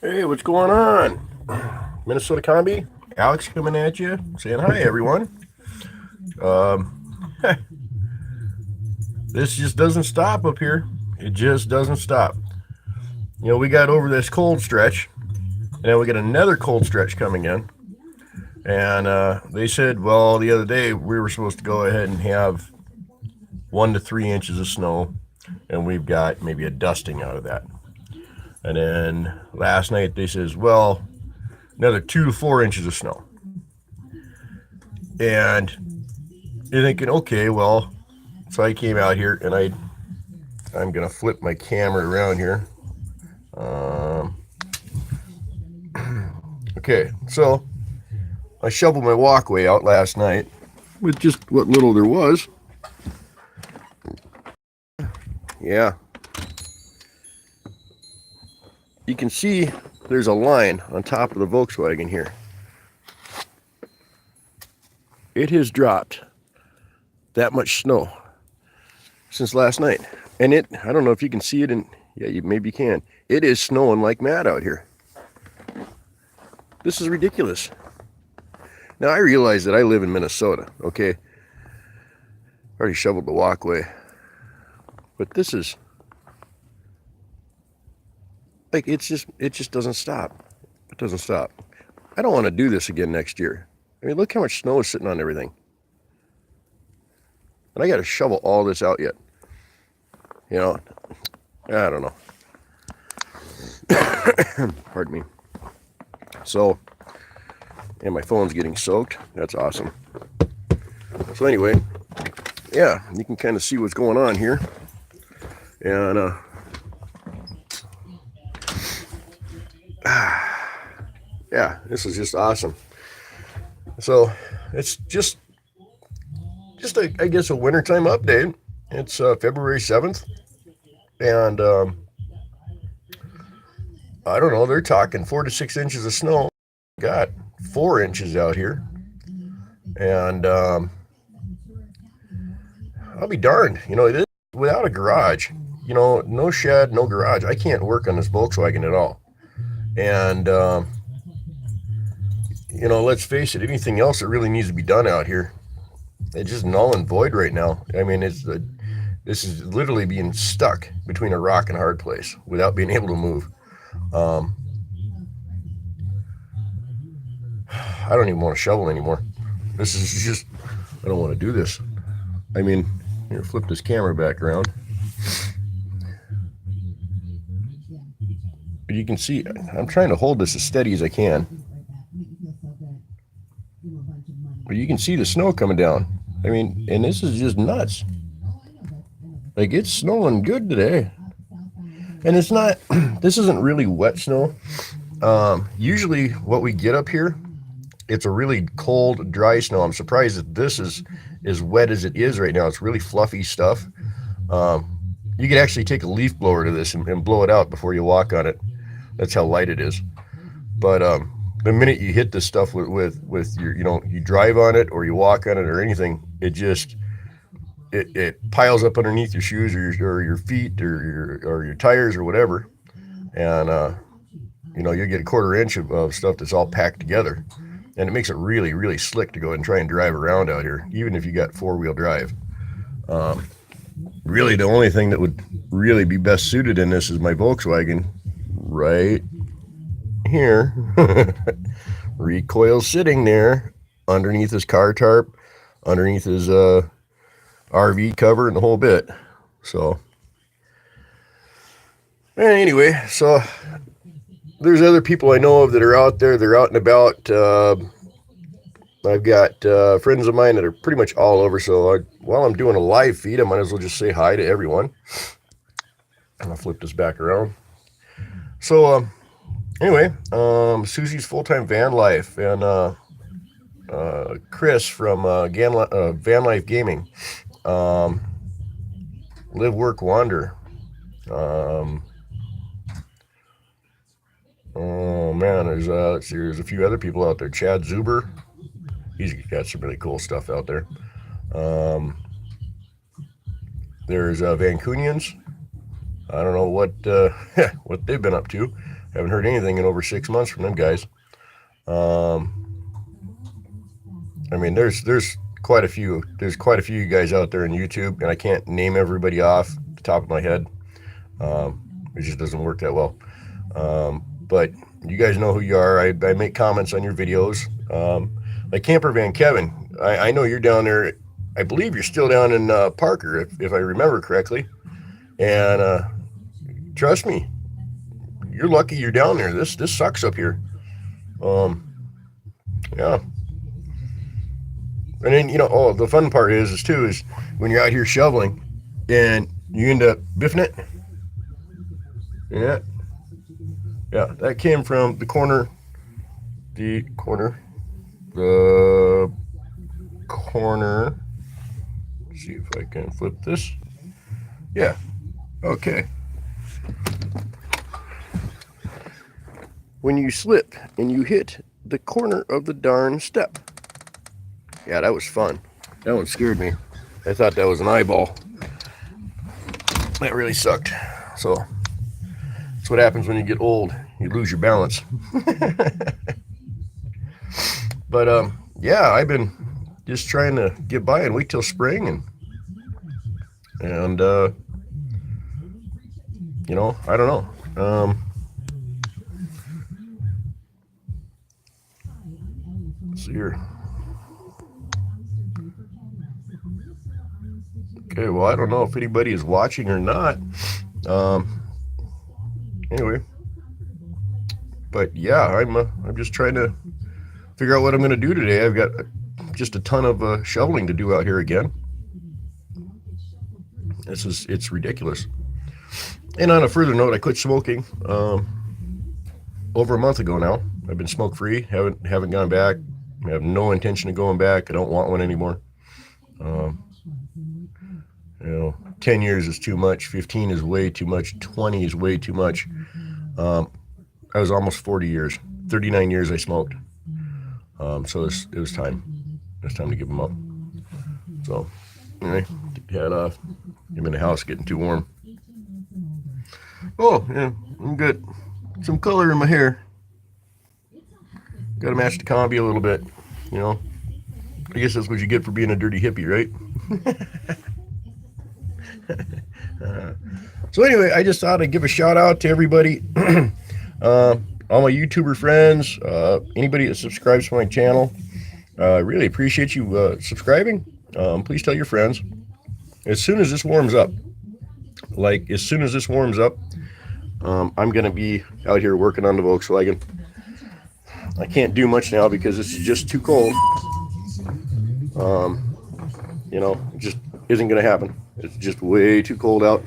Hey, what's going on? Minnesota Combi, Alex coming at you, saying hi, everyone. This just doesn't stop up here. It just doesn't stop. You know, we got over this cold stretch, and then we got another cold stretch coming in. And they said, well, the other day we were supposed to go ahead and have 1 to 3 inches of snow, and we've got maybe a dusting out of that. And then last night they says, well, another 2 to 4 inches of snow. And you're thinking, okay, well, so I came out here and I'm gonna flip my camera around here. Um, okay, so I shoveled my walkway out last night with just what little there was. Yeah, you can see there's a line on top of the Volkswagen here. It has dropped that much snow since last night. And I don't know if you can see it, and yeah, you maybe can. It is snowing like mad out here. This is ridiculous. Now, I realize that I live in Minnesota, okay? I already shoveled the walkway. But this is, like, it just doesn't stop. It doesn't stop. I don't want to do this again next year. I mean, look how much snow is sitting on everything. And I got to shovel all this out yet. You know, I don't know. Pardon me. So, and my phone's getting soaked. That's awesome. So anyway, yeah, you can kind of see what's going on here. And yeah, this is just awesome. So it's just I guess a wintertime update. It's February 7th, and I don't know. They're talking 4 to 6 inches of snow. Got 4 inches out here, and I'll be darned. You know, it is without a garage. You know, no shed, no garage. I can't work on this Volkswagen at all. And you know, let's face it. Anything else that really needs to be done out here, it's just null and void right now. I mean, this is literally being stuck between a rock and a hard place without being able to move. Um, I don't even want to shovel anymore. This is just, I don't want to do this. I mean, here, flip this camera back around. But you can see, I'm trying to hold this as steady as I can. But you can see the snow coming down. I mean, and this is just nuts. Like, it's snowing good today. And it's not, this isn't really wet snow. Usually what we get up here, it's a really cold, dry snow. I'm surprised that this is as wet as it is right now. It's really fluffy stuff. You could actually take a leaf blower to this and blow it out before you walk on it. That's how light it is. But the minute you hit this stuff with your, you know, you drive on it or you walk on it or anything, it just it piles up underneath your shoes or your feet or your tires or whatever, and you know, you get a 1/4 inch of stuff that's all packed together, and it makes it really really slick to go and try and drive around out here, even if you got 4-wheel drive. Really, the only thing that would really be best suited in this is my Volkswagen, right here. Recoil sitting there underneath his car tarp, underneath his RV cover, and the whole bit. So anyway, so there's other people I know of that are out there. They're out and about. I've got friends of mine that are pretty much all over. So while I'm doing a live feed, I might as well just say hi to everyone. I'll flip this back around. So anyway, Susie's Full-Time Van Life and Chris from Van Life Gaming. Live, Work, Wander. Oh man, there's a few other people out there. Chad Zuber, he's got some really cool stuff out there. Um, there's Vancunians. I don't know what what they've been up to. Haven't heard anything in over 6 months from them guys. I mean, there's quite a few. There's quite a few guys out there on YouTube, and I can't name everybody off the top of my head. It just doesn't work that well. But you guys know who you are. I make comments on your videos. Like Camper Van Kevin, I know you're down there. I believe you're still down in Parker, if I remember correctly. And trust me, you're lucky you're down there. This sucks up here. Yeah. And then, the fun part is when you're out here shoveling and you end up biffing it. Yeah. Yeah, that came from the corner. Let's see if I can flip this. Yeah. Okay. When you slip and you hit the corner of the darn step. Yeah, that was fun. That one scared me. I thought that was an eyeball. That really sucked. So that's what happens when you get old. You lose your balance. But yeah, I've been just trying to get by and wait till spring, and I don't know. Let's see here. Okay, well, I don't know if anybody is watching or not. Anyway, but yeah, I'm just trying to figure out what I'm going to do today. I've got just a ton of shoveling to do out here again. It's ridiculous. And on a further note, I quit smoking over a month ago now. I've been smoke free. Haven't gone back. I have no intention of going back. I don't want one anymore. 10 years is too much. 15 is way too much. 20 is way too much. I was almost 40 years. 39 years I smoked. So it was time. It was time to give them up. So anyway, get the hat off. I'm in the house getting too warm. Oh, yeah, I'm good. Some color in my hair. Got to match the combi a little bit, I guess that's what you get for being a dirty hippie, right? So anyway, I just thought I'd give a shout out to everybody, all my YouTuber friends, anybody that subscribes to my channel. Really appreciate you subscribing. Please tell your friends. As soon as this warms up, I'm going to be out here working on the Volkswagen. I can't do much now because it's just too cold. It just isn't going to happen. It's just way too cold out.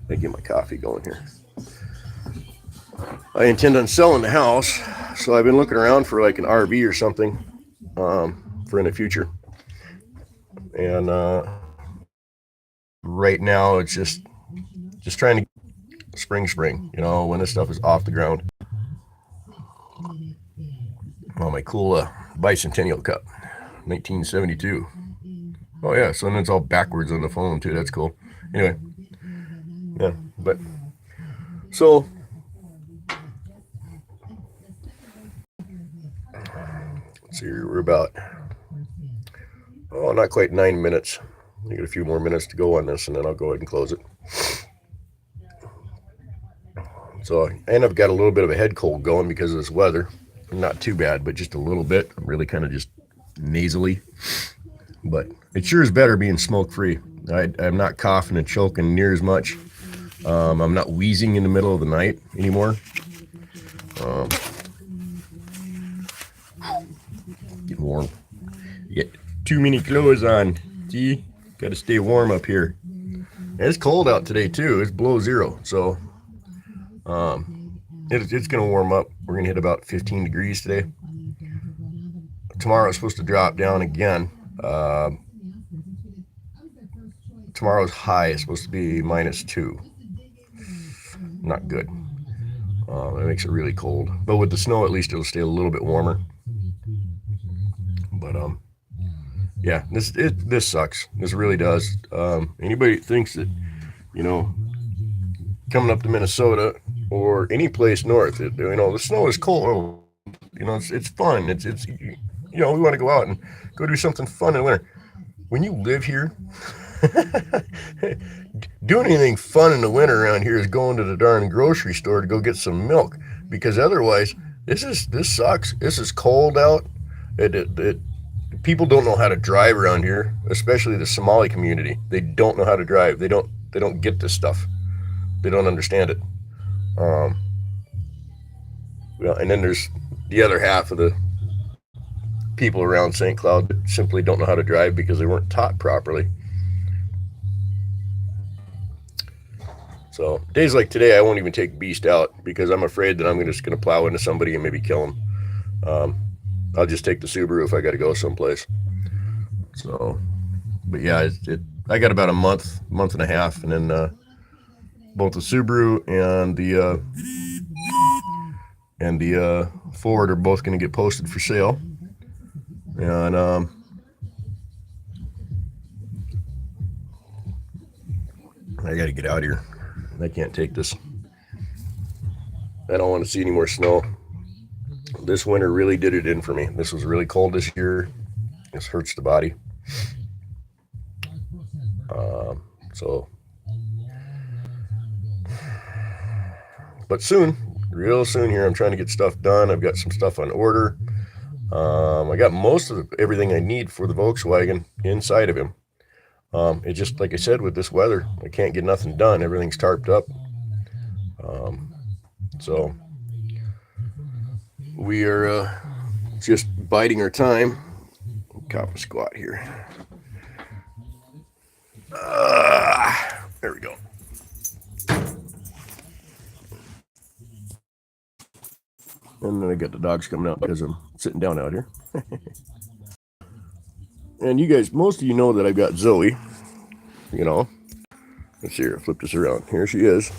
Let me get my coffee going here. I intend on selling the house, so I've been looking around for like an RV or something for in the future. And right now it's just trying to spring, when this stuff is off the ground. Oh, my cool bicentennial cup, 1972. Oh yeah, so then it's all backwards on the phone too. That's cool. Anyway, yeah, but so let's see, we're about not quite 9 minutes. I got a few more minutes to go on this, and then I'll go ahead and close it. So I've got a little bit of a head cold going because of this weather. Not too bad, but just a little bit. I'm really kind of just nasally. But it sure is better being smoke-free. I'm not coughing and choking near as much. I'm not wheezing in the middle of the night anymore. Getting warm. You get too many clothes on. See? Got to stay warm up here. And it's cold out today, too. It's below zero. So it's going to warm up. We're going to hit about 15 degrees today. Tomorrow it's supposed to drop down again. Tomorrow's high is supposed to be -2. Not good. It makes it really cold. But with the snow, at least it'll stay a little bit warmer. But yeah, this sucks. This really does. Anybody that thinks that, coming up to Minnesota or any place north. The snow is cold. It's fun. It's we want to go out and go do something fun in the winter. When you live here, doing anything fun in the winter around here is going to the darn grocery store to go get some milk, because otherwise this sucks. This is cold out. It people don't know how to drive around here, especially the Somali community. They don't know how to drive. They don't get this stuff. They don't understand it. Um, and then there's the other half of the people around St. Cloud that simply don't know how to drive because they weren't taught properly. So days like today, I won't even take Beast out because I'm afraid that I'm just going to plow into somebody and maybe kill him. I'll just take the Subaru if I got to go someplace. So, but yeah, I got about a month and a half, and then both the Subaru and the Ford are both going to get posted for sale. And I got to get out of here. I can't take this. I don't want to see any more snow. This winter really did it in for me. This was really cold this year. This hurts the body. So, but soon, real soon here, I'm trying to get stuff done. I've got some stuff on order. I got most of everything I need for the Volkswagen inside of him. It just, like I said, with this weather, I can't get nothing done. Everything's tarped up. So we are just biding our time. Cop a squat here. There we go. And then I got the dogs coming out because I'm sitting down out here. And you guys, most of you know that I've got Zoe. Let's see here. Flip this around. Here she is.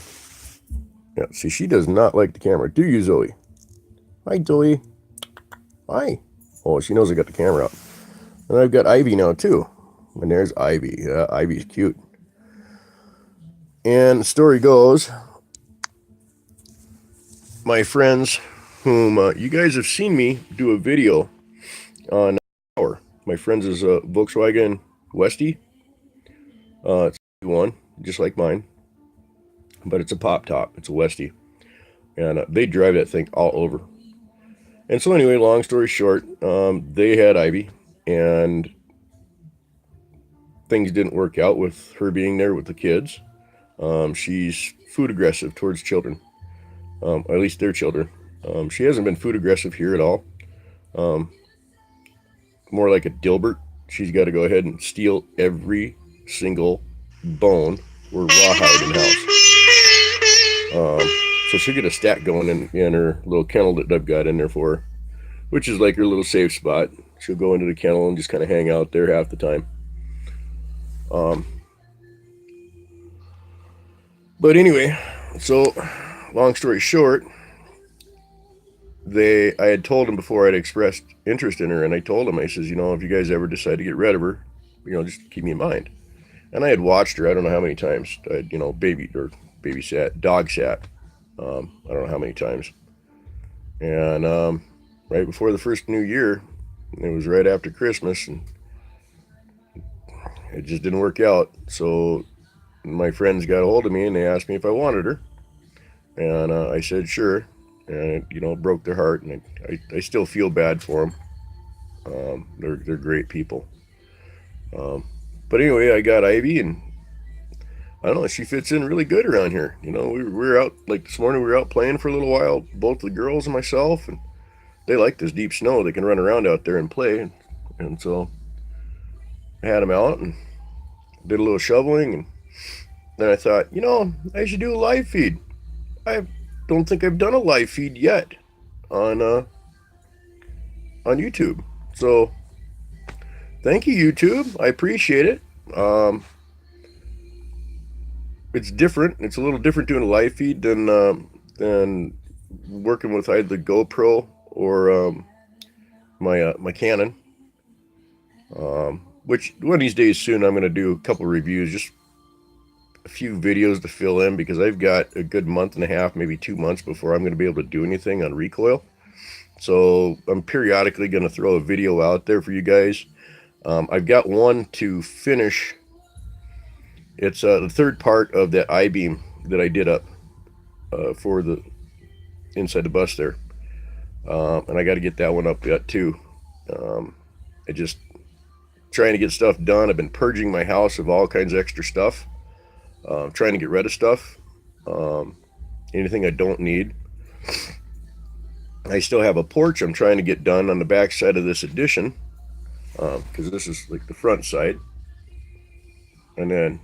Yeah, see, she does not like the camera. Do you, Zoe? Hi, Zoe. Hi. Oh, she knows I got the camera out. And I've got Ivy now, too. And there's Ivy. Ivy's cute. And the story goes, my friends, whom you guys have seen me do a video on power. My friends is a Volkswagen Westie. It's one, just like mine. But it's a pop top. It's a Westie. And they drive that thing all over. And so anyway, long story short, they had Ivy, and things didn't work out with her being there with the kids. She's food aggressive towards children, at least their children. She hasn't been food aggressive here at all. More like a Dilbert. She's got to go ahead and steal every single bone or rawhide in the house. So she'll get a stack going in her little kennel that I've got in there for her, which is like her little safe spot. She'll go into the kennel and just kind of hang out there half the time. But anyway, so long story short, I had told them before I'd expressed interest in her, and I told them, I says, if you guys ever decide to get rid of her, just keep me in mind. And I had watched her, I don't know how many times, babysat, dog sat, I don't know how many times. And right before the first new year, it was right after Christmas, and it just didn't work out. So my friends got a hold of me, and they asked me if I wanted her. And I said, sure. And it broke their heart, and I still feel bad for them. They're great people. But anyway, I got Ivy, and I don't know, she fits in really good around here. We were out, like this morning, we were out playing for a little while, both the girls and myself, and they like this deep snow. They can run around out there and play. And so I had them out and did a little shoveling, and then I thought, I should do a live feed. I don't think I've done a live feed yet on YouTube. So thank you, YouTube. I appreciate it. It's different. It's a little different doing a live feed than working with either the GoPro or my Canon. Which one of these days soon I'm going to do a couple reviews, just a few videos to fill in because I've got a good month and a half, maybe 2 months before I'm going to be able to do anything on recoil. So I'm periodically going to throw a video out there for you guys. I've got one to finish. It's the third part of that I-beam that I did up for the inside the bus there. And I got to get that one up yet too. I just trying to get stuff done. I've been purging my house of all kinds of extra stuff. Trying to get rid of stuff. Anything I don't need. I still have a porch I'm trying to get done on the back side of this addition. Because this is like the front side. And then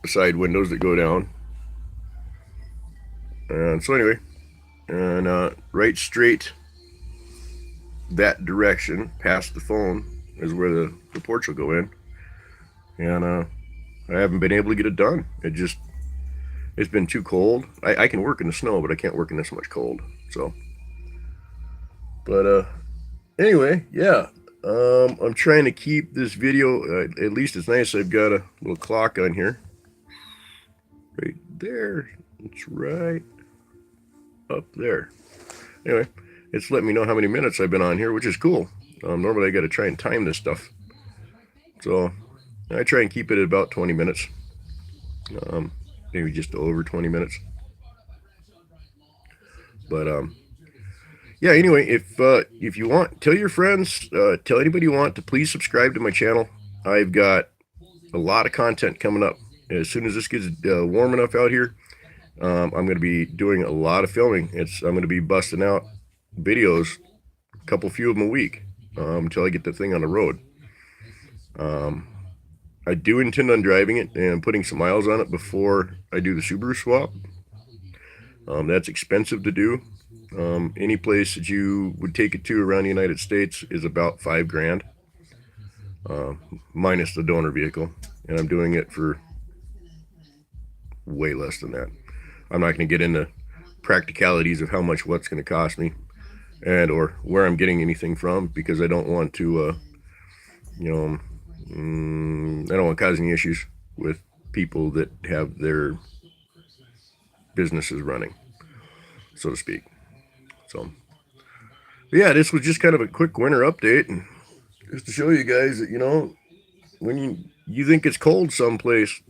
the side windows that go down. And so anyway, and right straight that direction past the phone is where the porch will go in. And I haven't been able to get it done. It's been too cold. I can work in the snow, but I can't work in this much cold. So, but anyway, yeah. I'm trying to keep this video, at least it's nice. I've got a little clock on here. Right there. It's right up there. Anyway, it's letting me know how many minutes I've been on here, which is cool. Normally I got to try and time this stuff. So I try and keep it at about 20 minutes. Maybe just over 20 minutes. But yeah, anyway, if you want, tell your friends, tell anybody you want to please subscribe to my channel. I've got a lot of content coming up. As soon as this gets warm enough out here, I'm going to be doing a lot of filming. I'm going to be busting out videos, a few of them a week, until I get the thing on the road. I do intend on driving it and putting some miles on it before I do the Subaru swap. That's expensive to do. Any place that you would take it to around the United States is about $5,000, minus the donor vehicle. And I'm doing it for way less than that. I'm not going to get into practicalities of how much what's going to cost me and or where I'm getting anything from, because I don't want to, I don't want to cause any issues with people that have their businesses running, so to speak. So, yeah, this was just kind of a quick winter update, and just to show you guys that, when you think it's cold someplace,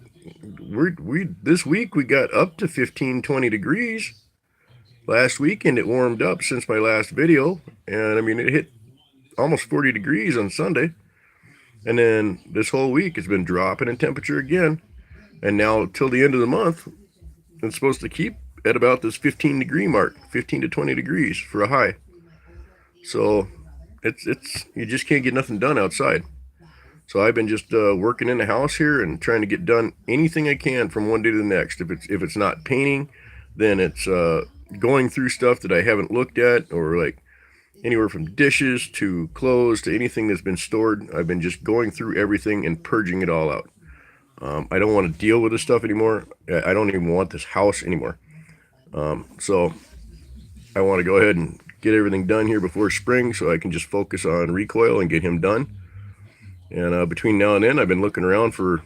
this week we got up to 15-20 degrees. Last weekend it warmed up since my last video, and I mean it hit almost 40 degrees on Sunday. And then this whole week it's been dropping in temperature again. And now till the end of the month, it's supposed to keep at about this 15 degree mark, 15 to 20 degrees for a high. So it's you just can't get nothing done outside. So I've been just working in the house here and trying to get done anything I can from one day to the next. If it's not painting, then it's going through stuff that I haven't looked at, or like anywhere from dishes to clothes to anything that's been stored. I've been just going through everything and purging it all out. I don't want to deal with this stuff anymore. I don't even want this house anymore. So I want to go ahead and get everything done here before spring so I can just focus on recoil and get him done. And between now and then, I've been looking around for,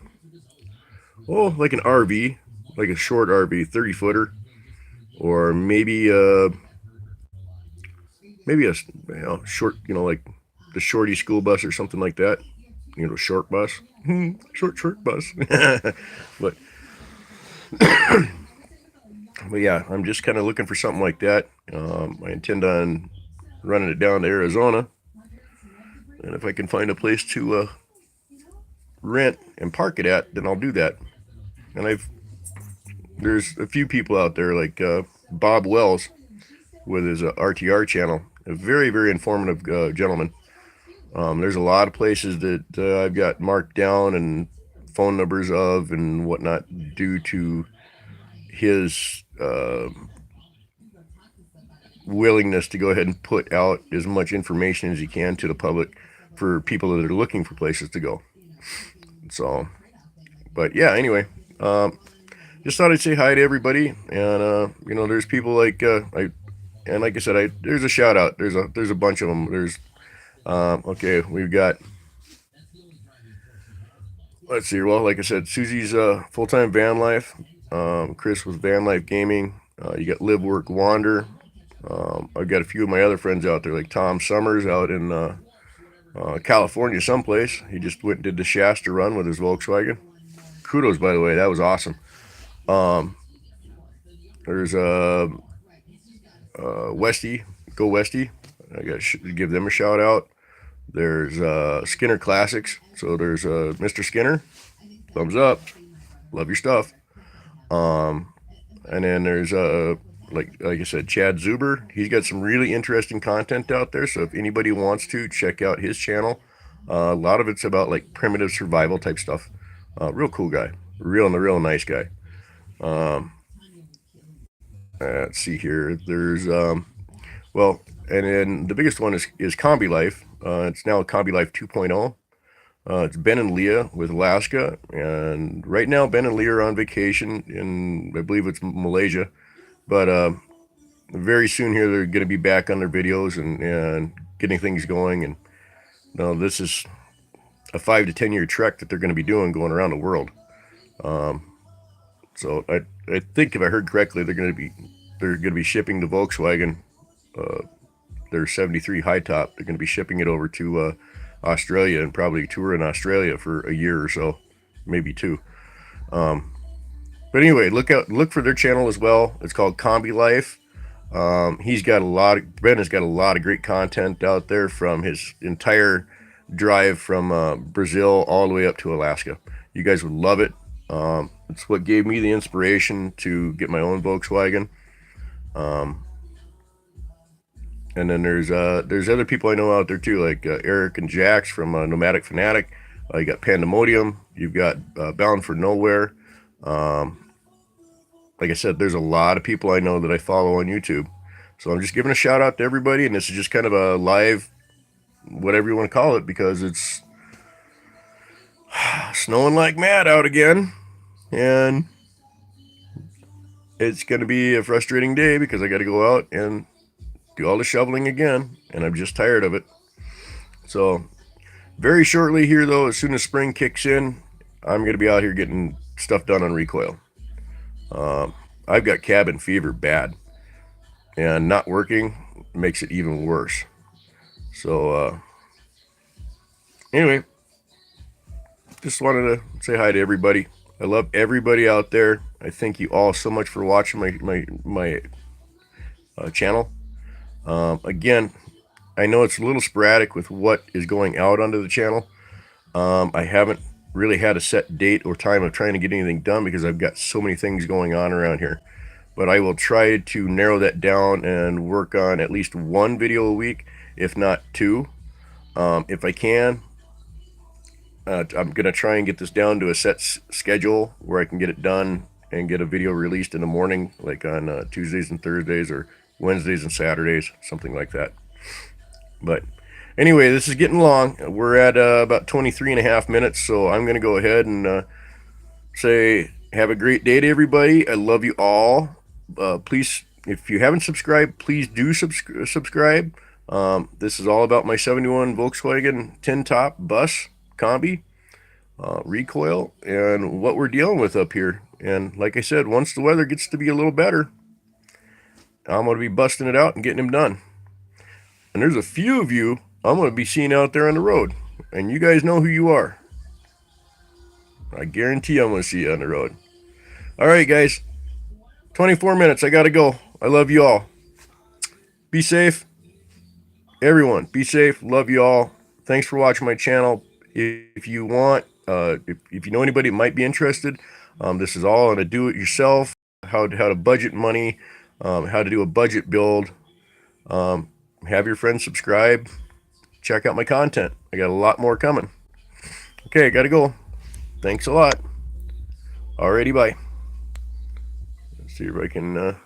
like an RV, like a short RV, 30-footer, or maybe a short, like the shorty school bus or something like that. Short bus, short bus. but yeah, I'm just kind of looking for something like that. I intend on running it down to Arizona, and if I can find a place to rent and park it at, then I'll do that. And there's a few people out there like Bob Wells with his RTR channel, a very, very informative gentleman. There's a lot of places that I've got marked down and phone numbers of and whatnot due to his willingness to go ahead and put out as much information as he can to the public for people that are looking for places to go. So, but yeah, anyway, just thought I'd say hi to everybody. And there's people like like I said, there's a shout out. There's a bunch of them. There's okay, we've got let's see. Well, like I said, Susie's full-time van life. Chris with Van Life Gaming. You got Live Work Wander. I've got a few of my other friends out there, like Tom Summers out in California someplace. He just went and did the Shasta run with his Volkswagen. Kudos, by the way, that was awesome. There's Westy, Go Westy. I got to give them a shout out. There's Skinner Classics. So there's Mr. Skinner. Thumbs up. Love your stuff. And then there's like I said, Chad Zuber. He's got some really interesting content out there. So if anybody wants to check out his channel, a lot of it's about like primitive survival type stuff. Real cool guy. Real nice guy. Let's see here. There's well, and then the biggest one is Combi Life. It's now Combi Life 2.0. It's Ben and Leah with Alaska, and right now Ben and Leah are on vacation in, I believe it's Malaysia, but very soon here they're going to be back on their videos and getting things going. And now this is a 5 to 10 year trek that they're going to be doing, going around the world. So I think if I heard correctly, they're going to be shipping the Volkswagen, their 73 high top. They're going to be shipping it over to Australia and probably tour in Australia for a year or so, maybe 2. But anyway, look for their channel as well. It's called Combi Life. Ben has got a lot of great content out there from his entire drive from Brazil all the way up to Alaska. You guys would love it. It's what gave me the inspiration to get my own Volkswagen. And then there's other people I know out there too, like Eric and Jax from Nomadic Fanatic. You got Pandemonium. You've got Bound for Nowhere. Like I said, there's a lot of people I know that I follow on YouTube. So I'm just giving a shout out to everybody, and this is just kind of a live, whatever you want to call it, because it's snowing like mad out again. And it's going to be a frustrating day because I got to go out and do all the shoveling again, and I'm just tired of it. So very shortly here, though, as soon as spring kicks in, I'm going to be out here getting stuff done on recoil. I've got cabin fever bad, and not working makes it even worse. So anyway, just wanted to say hi to everybody. I love everybody out there. I thank you all so much for watching my channel. Again, I know it's a little sporadic with what is going out onto the channel. I haven't really had a set date or time of trying to get anything done because I've got so many things going on around here. But I will try to narrow that down and work on at least 1 video a week, if not 2. If I can, I'm going to try and get this down to a set schedule where I can get it done and get a video released in the morning, like on Tuesdays and Thursdays or Wednesdays and Saturdays, something like that. But anyway, this is getting long. We're at about 23.5 minutes, so I'm going to go ahead and say have a great day to everybody. I love you all. Please, if you haven't subscribed, please do subscribe. This is all about my 71 Volkswagen tin top bus combi, recoil, and what we're dealing with up here. And like I said, once the weather gets to be a little better, I'm going to be busting it out and getting them done. And there's a few of you I'm going to be seeing out there on the road, and you guys know who you are. I guarantee I'm going to see you on the road. All right, guys. 24 minutes. I got to go. I love you all. Be safe. Everyone, be safe. Love you all. Thanks for watching my channel. If you want, if you know anybody that might be interested, this is all on a do-it-yourself, how to budget money, how to do a budget build. Have your friends subscribe. Check out my content. I got a lot more coming. Okay, I got to go. Thanks a lot. Alrighty, bye. Let's see if I can